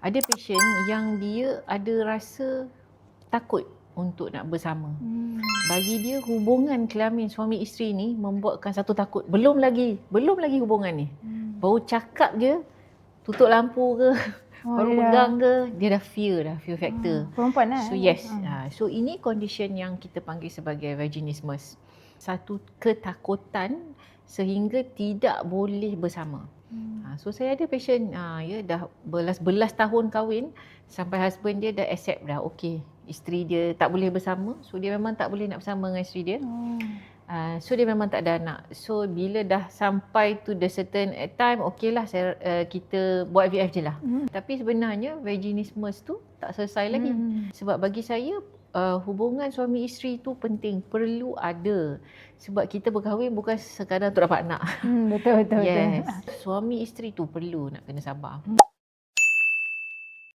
Ada pasien yang dia ada rasa takut untuk nak bersama. Bagi dia hubungan kelamin suami isteri ni membuatkan satu takut. Belum lagi hubungan ni. Baru cakap je, tutup lampu ke, baru pegang ke, dia dah fear factor. Perempuan lah. So yes, so ini condition yang kita panggil sebagai vaginismus. Satu ketakutan sehingga tidak boleh bersama. So saya ada patient dah belas tahun kahwin sampai husband dia dah accept dah okey, isteri dia tak boleh bersama, so dia memang tak boleh nak bersama dengan isteri dia. So dia memang tak ada anak. So bila dah sampai to the certain time, okeylah kita buat IVF je lah. Tapi sebenarnya vaginismus tu tak selesai lagi. Sebab bagi saya hubungan suami isteri tu penting, perlu ada. Sebab kita berkahwin bukan sekadar untuk dapat anak. Betul. Yes. Suami isteri tu perlu nak kena sabar.